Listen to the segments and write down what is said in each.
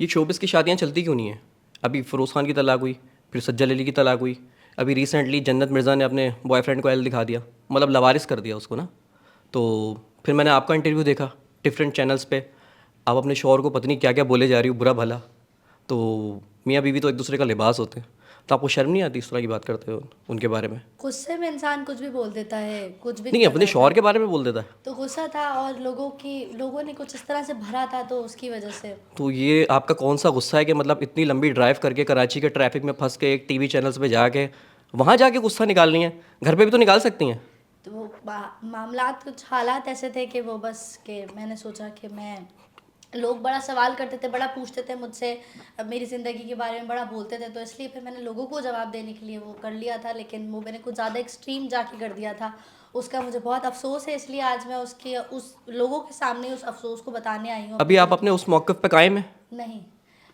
ये शोबिस की शादियाँ चलती क्यों नहीं है? अभी फ़िरोज़ खान की तलाक हुई, फिर सज्जल अली की तलाक हुई, अभी रिसेंटली जन्नत मिर्ज़ा ने अपने बॉयफ्रेंड को एल दिखा दिया, मतलब लवारिस कर दिया उसको ना। तो फिर मैंने आपका इंटरव्यू देखा डिफरेंट चैनल्स पे, आप अपने शौहर को पता नहीं क्या क्या बोले जा रही हो, बुरा भला। तो मियाँ बीवी तो एक दूसरे का लिबास होते हैं, तो आपको शर्म नहीं आती इस तरह की बात करते हो उनके बारे में? गुस्से में इंसान कुछ भी बोल देता है, कुछ भी नहीं, कर अपने जाता शौहर है। के बारे में बोल देता है। तो गुस्सा था और लोगों ने कुछ इस तरह से भरा था तो उसकी वजह से। तो ये आपका कौन सा गुस्सा है कि मतलब इतनी लंबी ड्राइव करके कराची के ट्रैफिक में फंस के एक टीवी चैनल्स पे जाके वहाँ जाके गुस्सा निकालनी है? घर पे भी तो निकाल सकती हैं। तो वो मामलात कुछ हालात ऐसे थे कि वो बस कि मैंने सोचा कि मैं लोग बड़ा सवाल करते थे, बड़ा पूछते थे मुझसे, मेरी ज़िंदगी के बारे में बड़ा बोलते थे, तो इसलिए फिर मैंने लोगों को जवाब देने के लिए वो कर लिया था, लेकिन वो मैंने कुछ ज़्यादा एक्सट्रीम जाके कर दिया था। उसका मुझे बहुत अफसोस है, इसलिए आज मैं उसके उस लोगों के सामने उस अफसोस को बताने आई हूँ अपने अभी आप दिल अपने की। उस मौक़िफ़ पे कायम हैं? नहीं,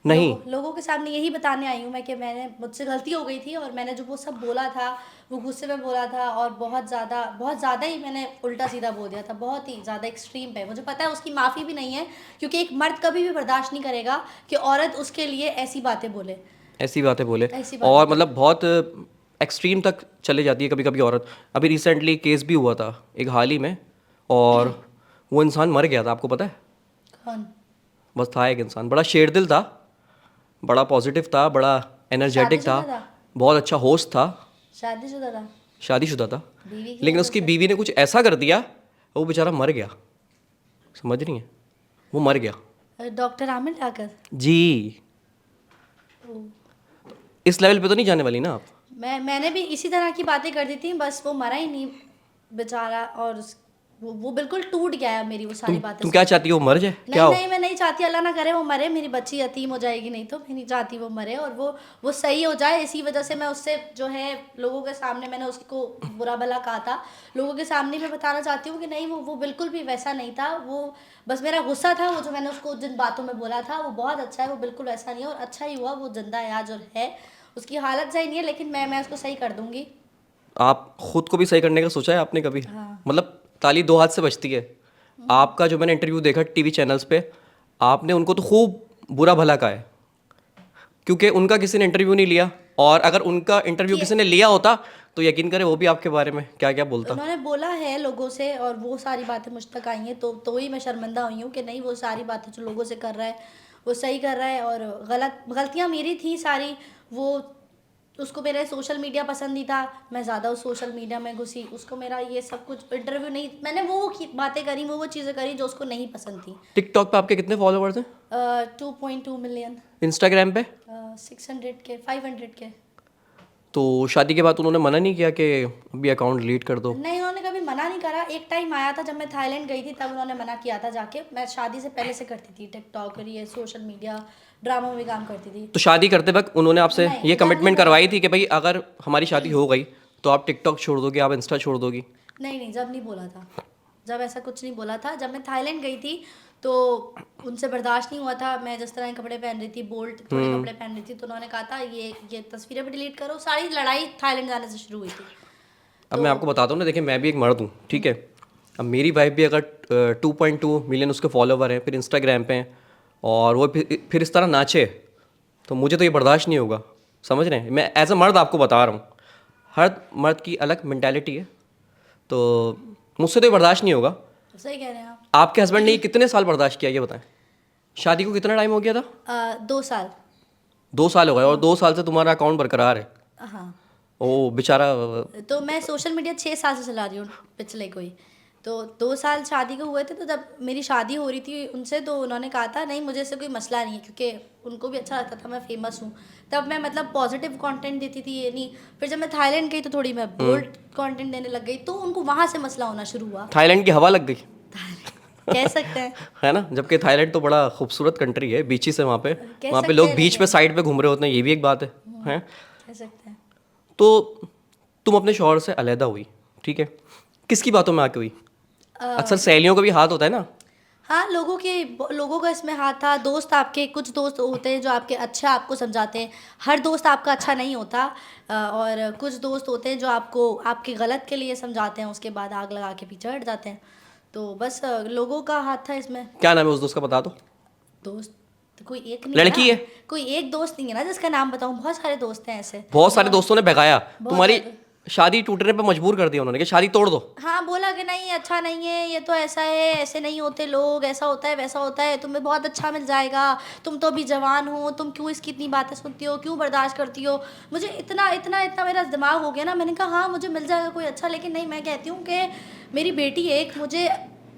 नहीं। लोगों के सामने यही बताने आई हूँ मैं कि मैंने मुझसे गलती हो गई थी और मैंने जो वो सब बोला था, वो गुस्से में बोला था और बहुत ज़्यादा ही मैंने उल्टा सीधा बोल दिया था, बहुत ही ज़्यादा एक्सट्रीम पे। मुझे पता है उसकी माफ़ी भी नहीं है, क्योंकि एक मर्द कभी भी बर्दाश्त नहीं करेगा कि औरत उसके लिए ऐसी बातें बोले, ऐसी बातें बोले ऐसी बातें और बोले। मतलब बहुत एक्सट्रीम तक चले जाती है कभी कभी औरत। अभी रिसेंटली केस भी हुआ था एक हाल ही में, और वो इंसान मर गया था, आपको पता है? कौन? बस था एक इंसान, बड़ा शेरदिल था, बड़ा पॉजिटिव था, बड़ा एनर्जेटिक था, शादीशुदा था? बहुत अच्छा होस्ट था, शादीशुदा था? शादीशुदा था। बीवी की लेकिन वजह उसकी से? बीवी ने कुछ ऐसा कर दिया, वो बेचारा मर गया। समझ रही हैं? वो मर गया। डॉक्टर आमिर ठाकर? जी। ओ। इस लेवल पे तो नहीं जाने वाली ना आप? मैंने भी इसी तरह की बातें कर दी थी, बस वो मरा ही नहीं बेचारा, और वो बिल्कुल टूट गया है मेरी वो सारी बातें तुम सुन क्या के। चाहती हो, मर जाए? क्या नहीं हो? नहीं, मैं नहीं चाहती, अल्लाह ना करे वो मरे, मेरी बच्ची यतीम हो जाएगी, नहीं तो मैं नहीं चाहती वो मरे, और वो सही हो जाए। इसी वजह से मैं उससे जो है लोगों के सामने मैंने उसको बुरा भला कहा था, लोगों के सामने मैं बताना चाहती हूँ कि नहीं, वो बिल्कुल भी वैसा नहीं था। वो बस मेरा गुस्सा था, वो जो मैंने उसको जिन बातों में बोला था वो बहुत अच्छा है, वो बिल्कुल वैसा नहीं है, और अच्छा ही हुआ वो जिंदा है आज और है। उसकी हालत सही नहीं है, लेकिन मैं उसको सही कर दूंगी। आप खुद को भी सही करने का सोचा है आपने कभी? हाँ। मतलब ताली दो हाथ से बजती है। आपका जो मैंने इंटरव्यू देखा टीवी चैनल्स पे, आपने उनको तो खूब बुरा भला कहा है, क्योंकि उनका किसी ने इंटरव्यू नहीं लिया, और अगर उनका इंटरव्यू कि किसी ने लिया होता तो यकीन करें वो भी आपके बारे में क्या क्या बोलता। उन्होंने बोला है लोगों से, और वो सारी बातें मुझ तक आई हैं, तो ही मैं शर्मिंदा हुई हूँ कि नहीं, वो सारी बातें जो लोगों से कर रहा है वो सही कर रहा है, और गलतियाँ मेरी थी सारी। वो उसको मेरा सोशल मीडिया पसंद नहीं था, मैं ज़्यादा उस सोशल मीडिया में घुसी, उसको मेरा ये सब कुछ इंटरव्यू नहीं, मैंने बातें करी, वो चीज़ें करी जो उसको नहीं पसंद थी। टिकटॉक पे आपके कितने फॉलोअर्स हैं? 2.2 मिलियन। इंस्टाग्राम पे? 600 के, 500 के। तो शादी के बाद उन्होंने मना नहीं किया कि अभी अकाउंट डिलीट कर दो? नहीं, उन्होंने कभी मना नहीं करा। एक टाइम आया था जब मैं थाईलैंड गई थी, तब उन्होंने मना किया था जाके। मैं शादी से पहले से करती थी टिकटॉक और ये सोशल मीडिया ड्रामा में भी काम करती थी। तो शादी करते वक्त उन्होंने आपसे ये नहीं, जब नहीं कमिटमेंट बोला करवाई था। थी कि भाई अगर हमारी शादी हो गई तो आप टिकटॉक छोड़ दोगे, आप इंस्टा छोड़ दोगी? नहीं नहीं, जब नहीं बोला था, जब ऐसा कुछ नहीं बोला था। जब मैं थाईलैंड गई थी तो उनसे बर्दाश्त नहीं हुआ था, मैं जिस तरह के कपड़े पहन रही थी, बोल्ड थोड़े कपड़े पहन रही थी, तो उन्होंने कहा था ये तस्वीरें भी डिलीट करो। सारी लड़ाई थाईलैंड जाने से शुरू हुई थी। अब तो मैं आपको बताता हूँ ना, देखिए मैं भी एक मर्द हूँ, ठीक है? अब मेरी वाइफ भी अगर 2.2 मिलियन उसके फॉलोवर हैं, फिर इंस्टाग्राम पे हैं, और वो फिर इस तरह नाचे, तो मुझे तो ये बर्दाश्त नहीं होगा। समझ रहे हैं? मैं एज अ मर्द आपको बता रहा हूँ, हर मर्द की अलग मेंटालिटी है, तो मुझसे तो ये बर्दाश्त नहीं होगा। सही कह रहे हैं आप। आपके हस्बैंड ने ये कितने साल बर्दाश्त किया, ये बताएं? शादी को कितना टाइम हो गया था? 2 साल। 2 साल हो गए, और 2 साल से तुम्हारा अकाउंट बरकरार है? हाँ। ओ बेचारा। तो मैं सोशल मीडिया 6 साल से चला रही हूँ, पिछले कोई। तो 2 साल शादी को हुए थे, तो जब मेरी शादी हो रही थी उनसे, तो उन्होंने कहा था नहीं, मुझे इससे कोई मसला नहीं है, क्योंकि उनको भी अच्छा लगता था मैं फेमस हूँ। तब मैं मतलब पॉजिटिव कंटेंट देती थी, ये नहीं। फिर जब मैं थाईलैंड गई तो थोड़ी मैं बोल्ड कंटेंट देने लग गई, तो उनको वहाँ से मसला होना शुरू हुआ। थाईलैंड की हवा लग गई। कह सकते हैं। है ना? जबकि थाईलैंड तो बड़ा खूबसूरत कंट्री है, बीचेस है वहाँ पे। कह वहाँ पे सकते लोग हैं, बीच पे लेकिन साइड पे घूम रहे होते हैं, ये भी एक बात है। हैं? कह सकते हैं। तो तुम अपने शौहर से अलहदा हुई, ठीक है? किसकी बातों में आके हुई? अ, अक्सर सहेलियों का भी हाथ होता है ना। हाँ, लोगों का इसमें हाथ था। दोस्त आपके, कुछ दोस्त होते हैं जो आपके अच्छा आपको समझाते हैं। हर दोस्त आपका अच्छा नहीं होता। और कुछ दोस्त होते हैं जो आपको आपके गलत के लिए समझाते हैं, उसके बाद आग लगा के पीछे हट जाते हैं। तो बस लोगों का हाथ था इसमें। क्या नाम है उस दोस्त का, बता दो। दोस्त तो कोई एक नहीं लड़की ना, है? कोई एक दोस्त नहीं है ना जिसका नाम बताऊं, बहुत सारे दोस्त हैं ऐसे। बहुत सारे दोस्तों ने भगाया बहुत तुम्हारी ज़्यादा। शादी टूटने पे मजबूर कर दिया उन्होंने कि शादी तोड़ दो। हाँ, बोला कि नहीं अच्छा नहीं है, ये तो ऐसा है, ऐसे नहीं होते लोग, ऐसा होता है वैसा होता है, तुम्हें बहुत अच्छा मिल जाएगा, तुम तो अभी जवान हो, तुम क्यों इसकी इतनी बातें सुनती हो, क्यों बर्दाश्त करती हो। मुझे इतना इतना इतना मेरा दिमाग हो गया ना, मैंने कहा हाँ मुझे मिल जाएगा कोई अच्छा, लेकिन नहीं, मैं कहती हूँ कि मेरी बेटी एक, मुझे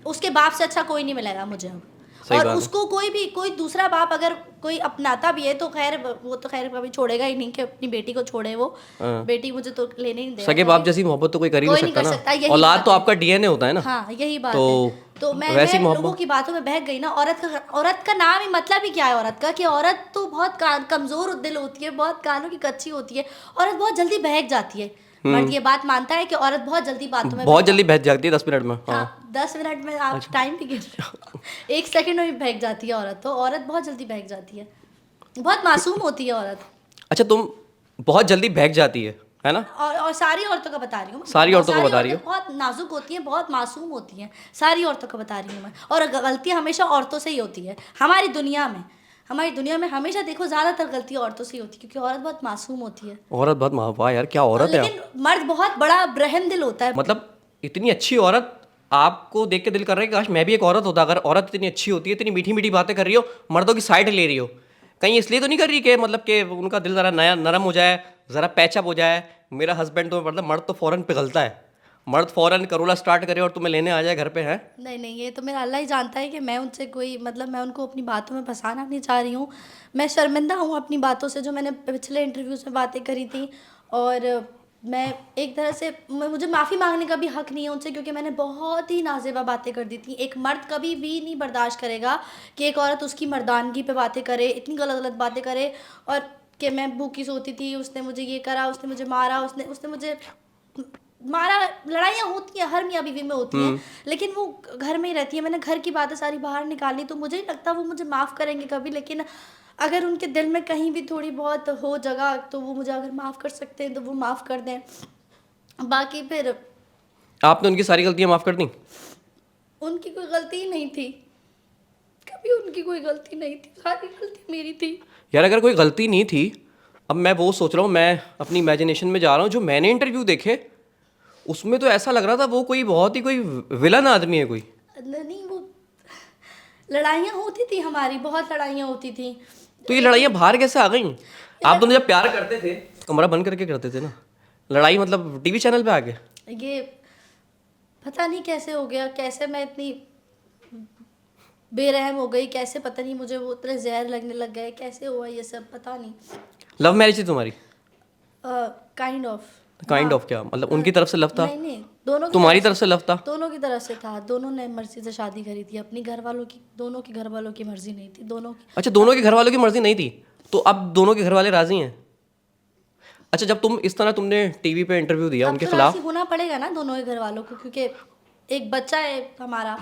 उसके बाप से अच्छा कोई नहीं मिलेगा मुझे अब। सही और बात है। उसको कोई दूसरा बाप अगर कोई अपनाता भी है तो खैर वो तो खैर कभी छोड़ेगा ही नहीं कि अपनी बेटी को छोड़े वो। हाँ। बेटी मुझे तो लेने ही नहीं देगा सगे कभी। बाप जैसी मोहब्बत तो कोई कर ही नहीं कोई नहीं सकता कर ना। सकता, यही औलाद बात तो है। आपका डीएनए होता है ना। हाँ, यही बात तो है। तो वैसी मैं लोगों मोहब्बत। की बातों में बहक गई ना। औरत का नाम ही मतलब ही क्या है औरत का, कि औरत तो बहुत कमज़ोर दिल होती है, बहुत कानों की कच्ची होती है। औरत बहुत जल्दी बहक जाती है। मर्द ये बात मानता है कि औरत बहुत जल्दी बातों में बहुत जल्दी बहक जाती है 10 मिनट में। हाँ। हाँ, 10 मिनट में आप टाइम भी गिन रहे हो। 1 सेकंड में भी बहक जाती है औरत, तो औरत बहुत जल्दी बहक जाती है। बहुत मासूम होती है औरत। अच्छा, तुम बहुत जल्दी बहक जाती है ना? और सारी औरतों का बता रही हूँ मैं। सारी औरतों को सारी बता रही औरतें हो? बहुत नाजुक होती हैं, बहुत मासूम होती हैं। सारी औरतों को बता रही हूँ मैं। और गलती हमेशा औरतों से ही होती है हमारी दुनिया में हमेशा देखो ज़्यादातर गलती औरतों से ही होती है, क्योंकि औरत बहुत मासूम होती है। औरत बहुत वाह यार, क्या और औरत है आप। लेकिन मर्द बहुत बड़ा रहम दिल होता है। मतलब इतनी अच्छी औरत, आपको देख के दिल कर रहा है कि काश मैं भी एक औरत होता। अगर औरत इतनी अच्छी होती है, इतनी मीठी मीठी बातें कर रही हो, मर्दों की साइड ले रही हो, कहीं इसलिए तो नहीं कर रही कि मतलब कि उनका दिल ज़रा नया नरम हो जाए, ज़रा पैचअप हो जाए। मेरा हस्बैंड तो मतलब मर्द तो फ़ौरन पिघलता है, मर्द फ़ौरन करोला स्टार्ट करे और तुम्हें लेने आ जाए घर पे है। नहीं नहीं, ये तो मेरा अल्लाह ही जानता है कि मैं उनसे कोई मतलब मैं उनको अपनी बातों में फंसाना नहीं चाह रही हूँ। मैं शर्मिंदा हूँ अपनी बातों से, जो मैंने पिछले इंटरव्यूज़ में बातें करी थी। और मैं एक तरह से मुझे माफ़ी मांगने का भी हक़ नहीं है उनसे, क्योंकि मैंने बहुत ही नाज़ेबा बातें कर दी थी। एक मर्द कभी भी नहीं बर्दाश्त करेगा कि एक औरत उसकी मर्दानगी पे बातें करे, इतनी गलत गलत बातें करे। और कि मैं भूखी सोती थी, उसने मुझे ये करा, उसने मुझे मारा, उसने उसने मुझे मारा। लड़ाइयाँ होती हैं, हर मियाँ बीवी में होती हैं, लेकिन वो घर में ही रहती है। मैंने घर की बातें सारी बाहर निकाली, तो मुझे नहीं लगता वो मुझे माफ़ करेंगे कभी। लेकिन अगर उनके दिल में कहीं भी थोड़ी बहुत हो जगह, तो वो मुझे अगर माफ़ कर सकते हैं तो वो माफ़ कर दें। बाकी फिर आपने उनकी सारी गलतियाँ माफ़ कर दी? उनकी कोई गलती ही नहीं थी, कभी उनकी कोई गलती नहीं थी, सारी गलती मेरी थी। यार अगर कोई गलती नहीं थी, अब मैं वो सोच रहा हूँ, मैं अपनी इमेजिनेशन में जा रहा हूँ, जो मैंने इंटरव्यू देखे उसमें तो ऐसा लग रहा था वो कोई बहुत ही कोई विलन आदमी है कोई। नहीं, वो लड़ाइयाँ होती थी हमारी, बहुत लड़ाइयाँ होती थी। तो ये लड़ाइयाँ बाहर कैसे आ गई? आप दोनों जब प्यार करते थे कमरा बंद करके करते थे ना, लड़ाई मतलब टीवी चैनल पे आके? ये पता नहीं कैसे हो गया, कैसे मैं इतनी बेरहम हो गई, कैसे पता नहीं मुझे वो इतने जहर लगने लग गए, कैसे हुआ ये सब पता नहीं। लव मैरिज थी तुम्हारी? Kind of. काइंड ऑफ क्या मतलब, उनकी तरफ से लव था? नहीं नहीं, दोनों की तुम्हारी तरफ तरफ से लव था? दोनों की तरफ से था। दोनों ने मर्जी से शादी करी थी, अपनी घर वालों की, दोनों के घर वालों की मर्जी नहीं थी, दोनों की। अच्छा, दोनों के घर वालों की मर्जी नहीं थी, तो अब दोनों के घर वाले राजी हैं? अच्छा, जब तुम इस तरह तुमने टीवी पे इंटरव्यू दिया अब उनके तो खिलाफ, राजी होना पड़ेगा ना दोनों के घर वालों को, क्योंकि एक बच्चा है हमारा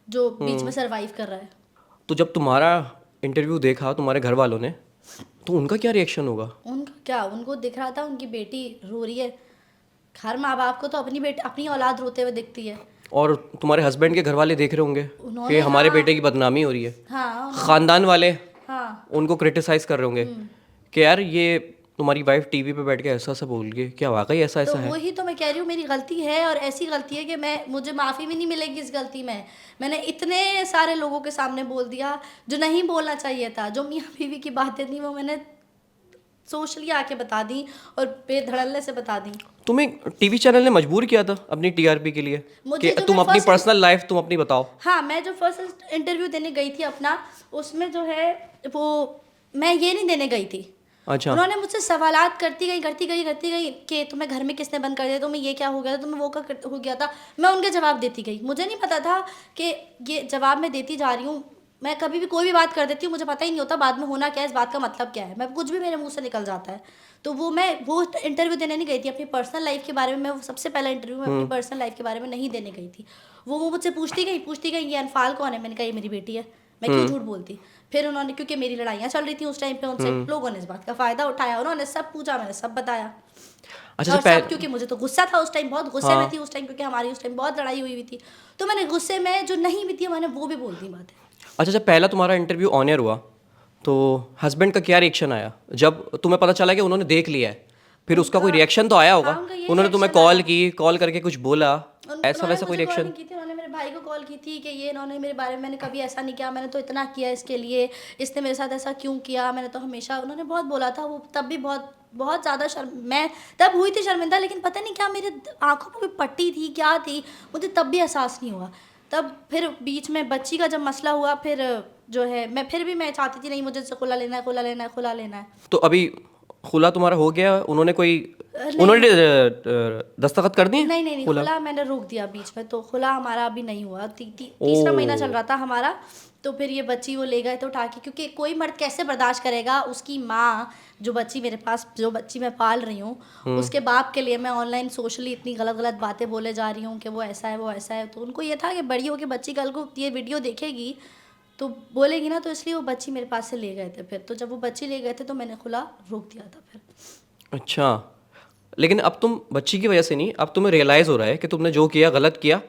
जो बीच में सरवाइव कर रहा है। तो जब तुम्हारा इंटरव्यू देखा तुम्हारे घर वालों ने, तो उनका क्या रिएक्शन होगा? उनका क्या, उनको दिख रहा था उनकी बेटी रो रही है। हर माँ बाप को तो अपनी बेटी, अपनी औलाद रोते हुए दिखती है। और तुम्हारे हस्बैंड के घर वाले देख रहे होंगे कि उन्होंने हमारे बेटे की बदनामी हो रही है। हाँ खानदान वाले हाँ, उनको क्रिटिसाइज कर रहे होंगे कि यार ये तुम्हारी वाइफ टीवी पे बैठ के ऐसा ऐसा बोल गई, क्या वाकई ऐसा तो ऐसा है? वही तो मैं कह रही हूँ, मेरी गलती है और ऐसी गलती है कि मुझे माफ़ी भी नहीं मिलेगी इस गलती में। मैंने इतने सारे लोगों के सामने बोल दिया जो नहीं बोलना चाहिए था, जो मियाँ बीवी की बातें थी वो मैंने सोशली आके बता दी और बेधड़ल्ले से बता दी। तुम्हें टीवी चैनल ने मजबूर किया था अपनी टीआरपी के लिए मुझे कि जो तुम मैं अपनी first- पर्सनल लाइफ तुम अपनी बताओ? हाँ, मैं जो फर्स्ट इंटरव्यू देने गई थी अपना, उसमें जो है वो मैं ये नहीं देने गई थी। अच्छा। उन्होंने मुझसे सवालात करती गई कि तुम्हें घर में किसने बंद कर दिया, तुम्हें ये क्या हो गया था, तुम्हें वो क्या हो गया था। मैं उनके जवाब देती गई। मुझे नहीं पता था कि ये जवाब मैं देती जा रही हूँ। मैं कभी भी कोई भी बात कर देती हूँ, मुझे पता ही नहीं होता बाद में होना क्या है, इस बात का मतलब क्या है। मैं कुछ भी मेरे मुंह से निकल जाता है। तो वो इंटरव्यू देने नहीं गई थी अपनी पर्सनल लाइफ के बारे में। मैं वो सबसे पहला इंटरव्यू मैं अपनी पर्सनल लाइफ के बारे में नहीं देने गई थी। वो मुझसे पूछती गई ये अनफाल कौन है। मैंने कहा ये मेरी बेटी है, मैं क्यों झूठ बोलती। फिर उन्होंने, क्योंकि मेरी लड़ाइयाँ चल रही थी उस टाइम पे उनसे, लोगों ने इस बात का फ़ायदा उठाया, उन्होंने सब पूछा, मैंने सब बताया। अच्छा, और सब क्योंकि मुझे तो गुस्सा था उस टाइम, बहुत गुस्से में थी उस टाइम, क्योंकि हमारी उस टाइम बहुत लड़ाई हुई थी। तो मैंने गुस्से में जो नहीं भी थी मैंने वो भी बोल दी बातें। अच्छा, जब पहला तुम्हारा इंटरव्यू ऑन एयर हुआ तो हस्बैंड का क्या रिएक्शन आया जब तुम्हें पता चला कि उन्होंने देख लिया है? फिर उसका कोई रिएक्शन तो आया होगा, हाँ, उनका ये उन्होंने तुम्हें reaction कॉल की, कॉल करके कुछ बोला, ऐसा उन्होंने वैसा कोई मुझे कॉल रिएक्शन? नहीं की थी, उन्होंने मेरे भाई को कॉल की थी कि ये इन्होंने मेरे बारे में, मैंने कभी ऐसा नहीं किया, मैंने तो इतना किया इसके लिए, इसने मेरे साथ ऐसा क्यों किया, मैंने तो हमेशा, उन्होंने बहुत बोला था। वो तब भी बहुत बहुत ज़्यादा मैं तब हुई थी शर्मिंदा, लेकिन पता नहीं क्या मेरे आंखों पर कोई पट्टी थी, क्या थी, मुझे तब भी एहसास नहीं हुआ। तब फिर बीच में बच्ची का जब मसला हुआ, फिर जो है मैं फिर भी मैं चाहती थी नहीं, मुझे इससे खुला लेना है, खुला लेना है, खुला लेना है। तो अभी खुला तुम्हारा हो गया? उन्होंने कोई उन्होंने दस्तखत कर दिए नहीं नहीं नहीं, खुला? खुला मैंने रोक दिया बीच में, तो खुला हमारा अभी नहीं हुआ। तीसरा महीना चल रहा था हमारा, तो फिर ये बच्ची वो ले गए थे उठा के, क्योंकि कोई मर्द कैसे बर्दाश्त करेगा, उसकी माँ जो बच्ची मेरे पास, जो बच्ची मैं पाल रही हूँ, उसके बाप के लिए मैं ऑनलाइन सोशली इतनी गलत गलत बातें बोले जा रही हूँ कि वो ऐसा है वो ऐसा है। तो उनको ये था कि बड़ी हो के बच्ची कल को ये वीडियो देखेगी तो बोलेगी ना, तो इसलिए वो बच्ची मेरे पास से ले गए थे। फिर तो जब वो बच्ची ले गए थे तो मैंने खुला रोक दिया था फिर। अच्छा, लेकिन अब तुम बच्ची की वजह से नहीं, अब तुम्हें रियलाइज़ हो रहा है कि तुमने जो किया गलत किया,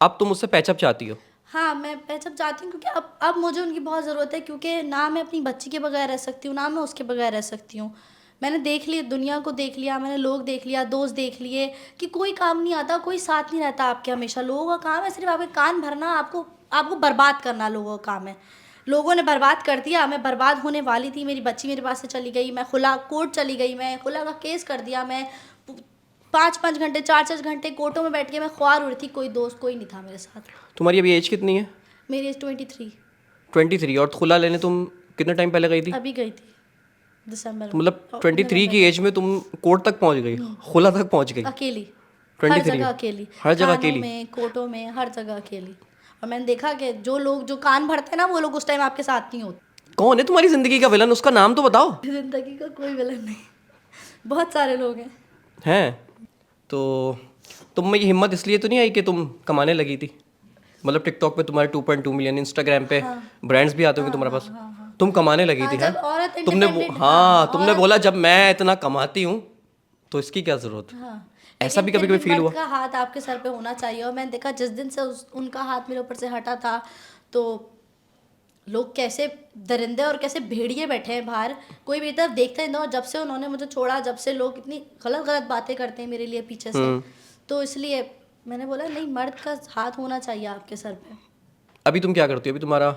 अब तुम उससे पैचअप चाहती हो? हाँ, मैं पैचअप चाहती हूँ, क्योंकि अब मुझे उनकी बहुत ज़रूरत है, क्योंकि ना मैं अपनी बच्ची के बगैर रह सकती हूँ, ना मैं उसके बगैर रह सकती हूँ। मैंने देख लिया, दुनिया को देख लिया, मैंने लोग देख लिया, दोस्त देख लिए कि कोई काम नहीं आता, कोई साथ नहीं रहता आपके हमेशा। लोगों का काम है सिर्फ आपके कान भरना, आपको आपको बर्बाद करना लोगों का काम है। लोगों ने बर्बाद कर दिया, मैं बर्बाद होने वाली थी, मेरी बच्ची मेरे पास से चली गई, मैं खुला कोर्ट चली गई, मैं खुला का केस कर दिया, मैं 5-5 घंटे 4-4 घंटे कोर्टों में बैठ के मैं ख्वार हो रही थी, कोई दोस्त कोई नहीं था मेरे साथ। तुम्हारी अभी एज कितनी है? मेरी एज 23। 23। और खुला लेने तुम कितने टाइम पहले गई थी? अभी गई थी दिसंबर तो में। मतलब 23 की एज में तुम कोर्ट तक पहुंच गई, खुला तक पहुंच गई? अकेली, 23? हर जगह अकेली, हर जगह थानों अकेली? में, कोर्टों में, हर जगह अकेली। और मैंने देखा कि जो लोग जो कान भरते हैं ना, वो लोग उस टाइम आपके साथ नहीं होते। कौन है तुम्हारी जिंदगी का विलन? उसका नाम तो बताओ। जिंदगी का कोई विलन नहीं, बहुत सारे लोग हैं। हैं? तो तुम में ये हिम्मत इसलिए तो नहीं आई कि तुम कमाने लगी थी? मतलब टिकटॉक पे तुम्हारे 2.2 मिलियन, इंस्टाग्राम पे ब्रांड्स भी आते होंगे तुम्हारे पास, तुम कमाने लगी थी, जब हैं? औरत तुमने independent, हाँ, तुमने बोला जब मैं इतना कमाती हूँ तो इसकी क्या जरूरत? हाँ, ऐसा भी लेकिन कभी फिर कभी फील मर्द हुआ? का हाथ आपके सर पे होना चाहिए। और मैंने देखा जिस दिन से उनका हाथ मेरे ऊपर से हटा था, तो लोग कैसे दरिंदे और कैसे भेड़िए बैठे हैं बाहर, कोई मेरी तरफ देखता नहीं था। और जब से उन्होंने मुझे छोड़ा, जब से लोग इतनी गलत गलत बातें करते हैं मेरे लिए पीछे से, तो इसलिए मैंने बोला नहीं, मर्द का हाथ होना चाहिए आपके सर पे। अभी तुम क्या करती हो? अभी तुम्हारा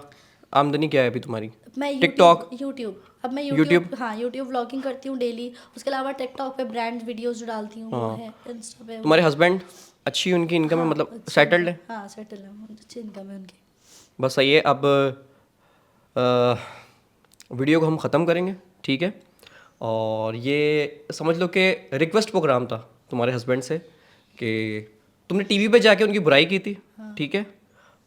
आमदनी क्या है अभी तुम्हारी? मैं टिकटॉक? यूट्यूब अब मैं यूट्यूब? यूट्यूब हाँ, यूट्यूब व्लॉगिंग करती हूँ डेली। उसके अलावा टिकटॉक पे ब्रांड वीडियोस जो डालती हूँ वो है, इंस्टा पे। तुम्हारे हस्बैंड अच्छी उनकी इनकम है, मतलब सेटल्ड है? हाँ, सेटल है, अच्छी इनकम है उनकी। बस सही है। अब वीडियो को हम ख़त्म करेंगे, ठीक है? और ये समझ लो कि रिक्वेस्ट प्रोग्राम था तुम्हारे हस्बैंड से कि तुमने टीवी पे जाके उनकी बुराई की थी, ठीक है?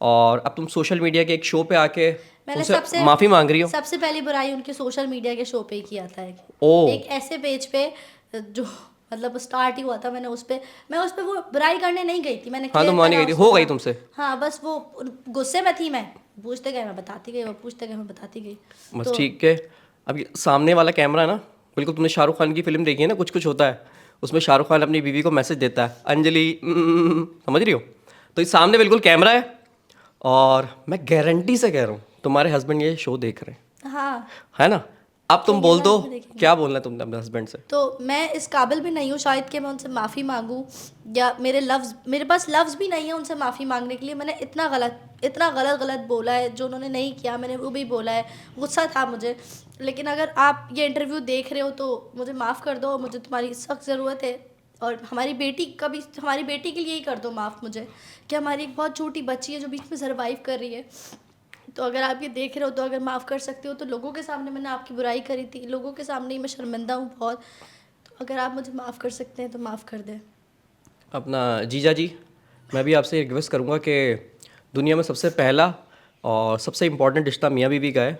और अब तुम सोशल मीडिया के एक शो पे आके मैंने उनसे माफ़ी मांग रही हो। सबसे पहली बुराई उनके सोशल मीडिया के शो पे ही किया था। ओ। एक ऐसे पेज पे जो मतलब स्टार्ट ही हुआ था, मैं उस पे वो बुराई करने नहीं गई थी, मैंने हाँ, clear तुम मानी करा गई थी, उसको। हो गई तुमसे। हाँ, बस वो गुस्से में थी, मैं पूछते गए, मैं बताती गई, वो पूछते गए, मैं बताती गई। बस ठीक है। अब ये सामने वाला कैमरा है ना, बिल्कुल तुमने शाहरुख खान की फिल्म देखी है ना, कुछ कुछ होता है उसमें, शाहरुख खान अपनी बीवी को मैसेज देता है, अंजलि समझ रही हो? तो इस सामने बिल्कुल कैमरा है, और मैं गारंटी से कह रहा हूँ तुम्हारे हस्बैंड ये शो देख रहे हैं, हाँ, है ना? अब तुम बोल दो देखेंगे। क्या बोलना है तुमने अपने हस्बैंड से? तो मैं इस काबिल भी नहीं हूँ शायद कि मैं उनसे माफ़ी मांगूँ, या मेरे पास लफ्ज़ भी नहीं है उनसे माफ़ी मांगने के लिए। मैंने इतना गलत बोला है, जो उन्होंने नहीं किया मैंने वो भी बोला है, गुस्सा था मुझे। लेकिन अगर आप ये इंटरव्यू देख रहे हो तो मुझे माफ़ कर दो, मुझे तुम्हारी सख्त ज़रूरत है। और हमारी बेटी के लिए ही कर दो माफ़ मुझे, कि हमारी एक बहुत छोटी बच्ची है जो बीच में सर्वाइव कर रही है। तो अगर आप ये देख रहे हो तो अगर माफ़ कर सकते हो तो, लोगों के सामने मैंने आपकी बुराई करी थी, लोगों के सामने ही मैं शर्मिंदा हूँ बहुत, तो अगर आप मुझे माफ़ कर सकते हैं तो माफ़ कर दें। अपना जीजा जी, मैं भी आपसे रिक्वेस्ट करूँगा कि दुनिया में सबसे पहला और सबसे इम्पोर्टेंट रिश्ता मियाँ बीवी का है।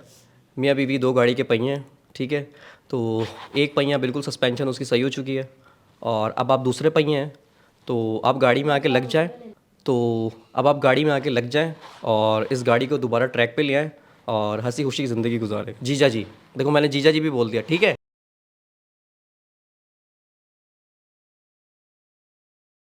मियाँ बीवी 2 गाड़ी के पहिए हैं, ठीक है? तो एक पहिया बिल्कुल सस्पेंशन उसकी सही हो चुकी है, और अब आप दूसरे पहिए हैं, तो आप गाड़ी में आके लग जाएं। और इस गाड़ी को दोबारा ट्रैक पे ले आएँ और हंसी खुशी ज़िंदगी गुजारें। जीजा जी, देखो मैंने जीजा जी भी बोल दिया, ठीक है?